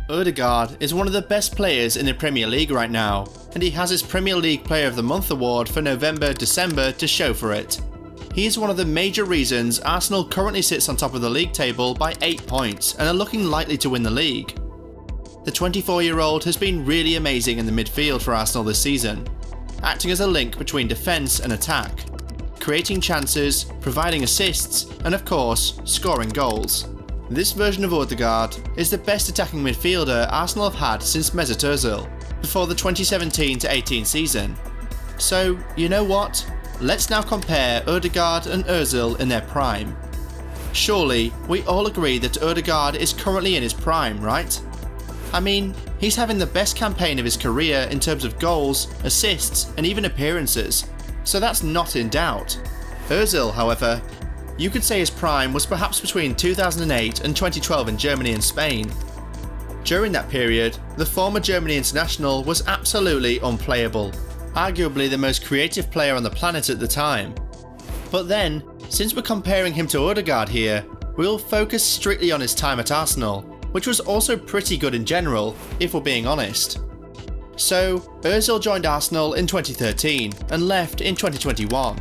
Ødegaard is one of the best players in the Premier League right now, and he has his Premier League Player of the Month award for November-December to show for it. He is one of the major reasons Arsenal currently sits on top of the league table by 8 points and are looking likely to win the league. The 24-year-old has been really amazing in the midfield for Arsenal this season, acting as a link between defence and attack, creating chances, providing assists, and of course, scoring goals. This version of Odegaard is the best attacking midfielder Arsenal have had since Mesut Ozil, before the 2017-18 season. So, you know what? Let's now compare Ødegaard and Özil in their prime. Surely, we all agree that Ødegaard is currently in his prime, right? I mean, he's having the best campaign of his career in terms of goals, assists, and even appearances, so that's not in doubt. Özil, however, you could say his prime was perhaps between 2008 and 2012 in Germany and Spain. During that period, the former Germany international was absolutely unplayable, arguably the most creative player on the planet at the time. But then, since we're comparing him to Ødegaard here, we'll focus strictly on his time at Arsenal, which was also pretty good in general, if we're being honest. So, Özil joined Arsenal in 2013 and left in 2021.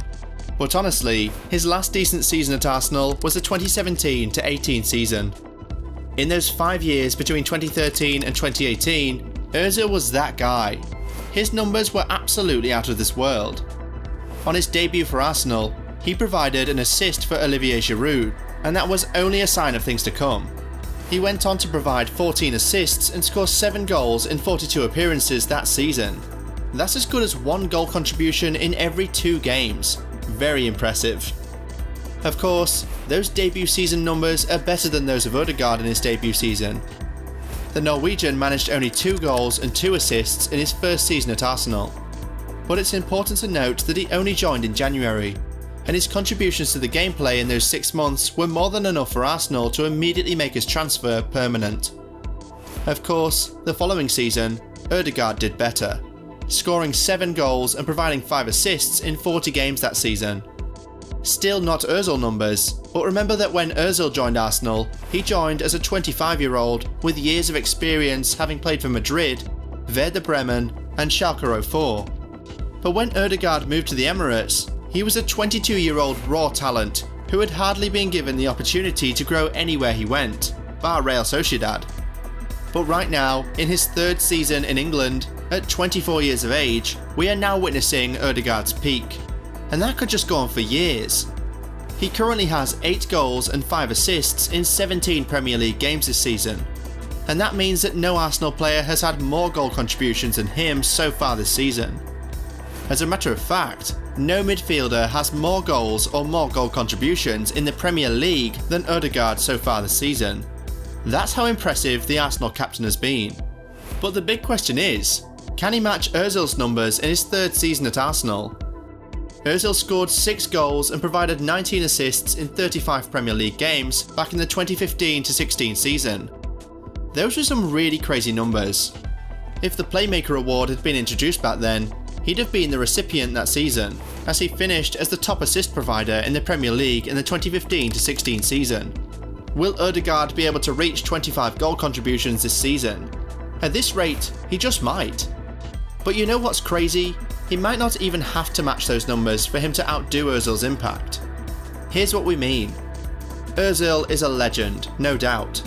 But honestly, his last decent season at Arsenal was the 2017-18 season. In those 5 years between 2013 and 2018, Özil was that guy. His numbers were absolutely out of this world. On his debut for Arsenal, he provided an assist for Olivier Giroud, and that was only a sign of things to come. He went on to provide 14 assists and score 7 goals in 42 appearances that season. That's as good as 1 goal contribution in every 2 games. Very impressive. Of course, those debut season numbers are better than those of Ødegaard in his debut season. The Norwegian managed only 2 goals and 2 assists in his first season at Arsenal. But it's important to note that he only joined in January, and his contributions to the gameplay in those 6 months were more than enough for Arsenal to immediately make his transfer permanent. Of course, the following season, Ødegaard did better, scoring 7 goals and providing 5 assists in 40 games that season. Still not Özil numbers, but remember that when Özil joined Arsenal, he joined as a 25-year-old with years of experience having played for Madrid, Werder Bremen and Schalke 04. But when Ødegaard moved to the Emirates, he was a 22-year-old raw talent who had hardly been given the opportunity to grow anywhere he went, bar Real Sociedad. But right now, in his 3rd season in England, at 24 years of age, we are now witnessing Ødegaard's peak. And that could just go on for years. He currently has 8 goals and 5 assists in 17 Premier League games this season. And that means that no Arsenal player has had more goal contributions than him so far this season. As a matter of fact, no midfielder has more goals or more goal contributions in the Premier League than Ødegaard so far this season. That's how impressive the Arsenal captain has been. But the big question is, can he match Özil's numbers in his 3rd season at Arsenal? Özil scored 6 goals and provided 19 assists in 35 Premier League games back in the 2015-16 season. Those were some really crazy numbers. If the Playmaker Award had been introduced back then, he'd have been the recipient that season, as he finished as the top assist provider in the Premier League in the 2015-16 season. Will Ødegaard be able to reach 25 goal contributions this season? At this rate, he just might. But you know what's crazy? He might not even have to match those numbers for him to outdo Özil's impact. Here's what we mean. Özil is a legend, no doubt.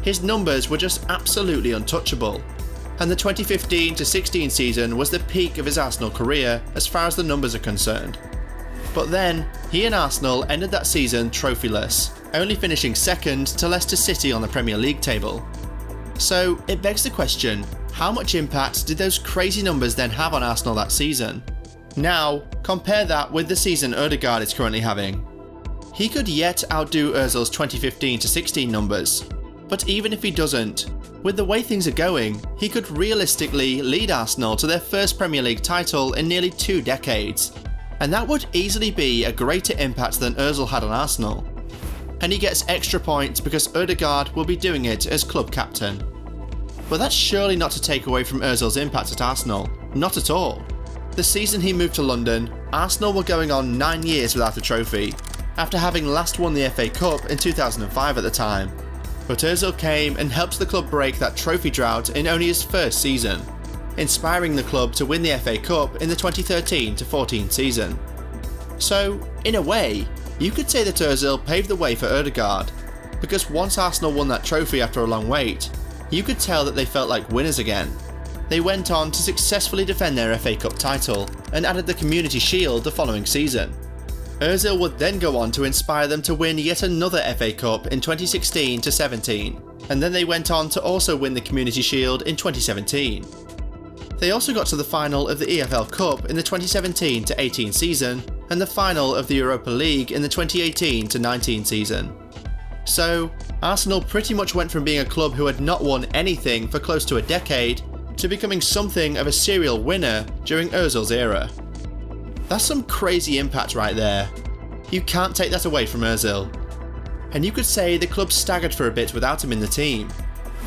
His numbers were just absolutely untouchable, and the 2015-16 season was the peak of his Arsenal career as far as the numbers are concerned. But then, he and Arsenal ended that season trophyless, only finishing 2nd to Leicester City on the Premier League table. So it begs the question, how much impact did those crazy numbers then have on Arsenal that season? Now, compare that with the season Ødegaard is currently having. He could yet outdo Özil's 2015-16 numbers, but even if he doesn't, with the way things are going, he could realistically lead Arsenal to their first Premier League title in nearly 2 decades, and that would easily be a greater impact than Özil had on Arsenal. And he gets extra points because Ødegaard will be doing it as club captain. But that's surely not to take away from Özil's impact at Arsenal, not at all. The season he moved to London, Arsenal were going on 9 years without a trophy, after having last won the FA Cup in 2005 at the time. But Özil came and helped the club break that trophy drought in only his first season, inspiring the club to win the FA Cup in the 2013-14 season. So, in a way, you could say that Özil paved the way for Ødegaard, because once Arsenal won that trophy after a long wait, you could tell that they felt like winners again. They went on to successfully defend their FA Cup title and added the Community Shield the following season. Özil would then go on to inspire them to win yet another FA Cup in 2016-17, and then they went on to also win the Community Shield in 2017. They also got to the final of the EFL Cup in the 2017-18 season and the final of the Europa League in the 2018-19 season. So, Arsenal pretty much went from being a club who had not won anything for close to a decade to becoming something of a serial winner during Özil's era. That's some crazy impact right there. You can't take that away from Özil. And you could say the club staggered for a bit without him in the team.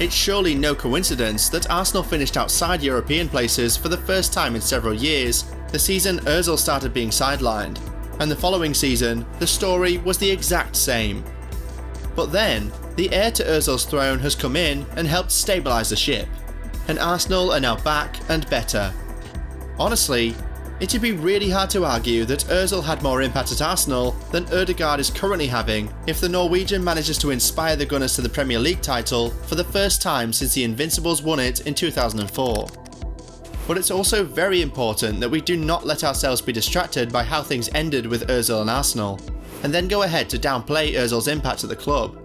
It's surely no coincidence that Arsenal finished outside European places for the first time in several years the season Özil started being sidelined, and the following season the story was the exact same. But then, the heir to Özil's throne has come in and helped stabilise the ship, and Arsenal are now back and better. Honestly, it'd be really hard to argue that Özil had more impact at Arsenal than Ødegaard is currently having if the Norwegian manages to inspire the Gunners to the Premier League title for the first time since the Invincibles won it in 2004. But it's also very important that we do not let ourselves be distracted by how things ended with Özil and Arsenal, and then go ahead to downplay Özil's impact at the club.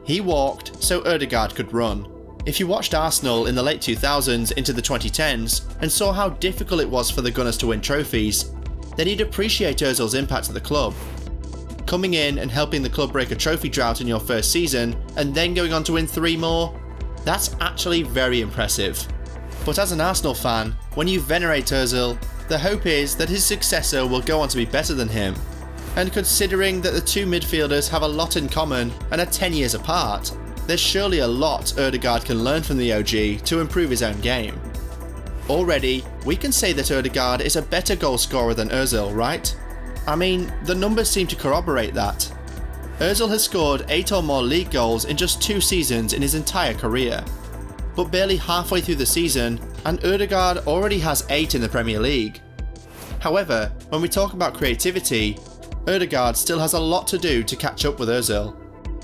He walked so Ødegaard could run. If you watched Arsenal in the late 2000s into the 2010s and saw how difficult it was for the Gunners to win trophies, then you'd appreciate Özil's impact at the club. Coming in and helping the club break a trophy drought in your first season and then going on to win 3 more, that's actually very impressive. But as an Arsenal fan, when you venerate Özil, the hope is that his successor will go on to be better than him. And considering that the two midfielders have a lot in common and are 10 years apart, there's surely a lot Ødegaard can learn from the OG to improve his own game. Already, we can say that Ødegaard is a better goal scorer than Özil, right? I mean, the numbers seem to corroborate that. Özil has scored 8 or more league goals in just 2 seasons in his entire career. But barely halfway through the season, and Ødegaard already has 8 in the Premier League. However, when we talk about creativity, Ødegaard still has a lot to do to catch up with Özil.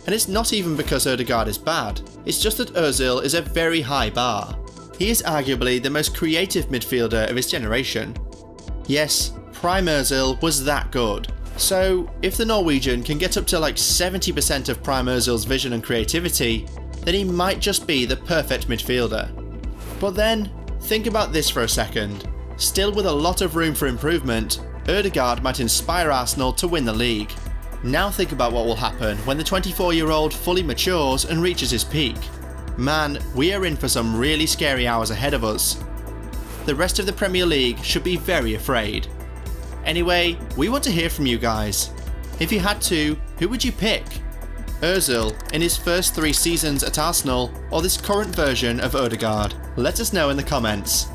And it's not even because Ødegaard is bad, it's just that Özil is a very high bar. He is arguably the most creative midfielder of his generation. Yes, prime Özil was that good. So, if the Norwegian can get up to like 70% of prime Özil's vision and creativity, then he might just be the perfect midfielder. But then, think about this for a second. Still with a lot of room for improvement, Ødegaard might inspire Arsenal to win the league. Now think about what will happen when the 24-year-old fully matures and reaches his peak. Man, we are in for some really scary hours ahead of us. The rest of the Premier League should be very afraid. Anyway, we want to hear from you guys. If you had to, who would you pick? Özil in his first 3 seasons at Arsenal, or this current version of Ødegaard? Let us know in the comments.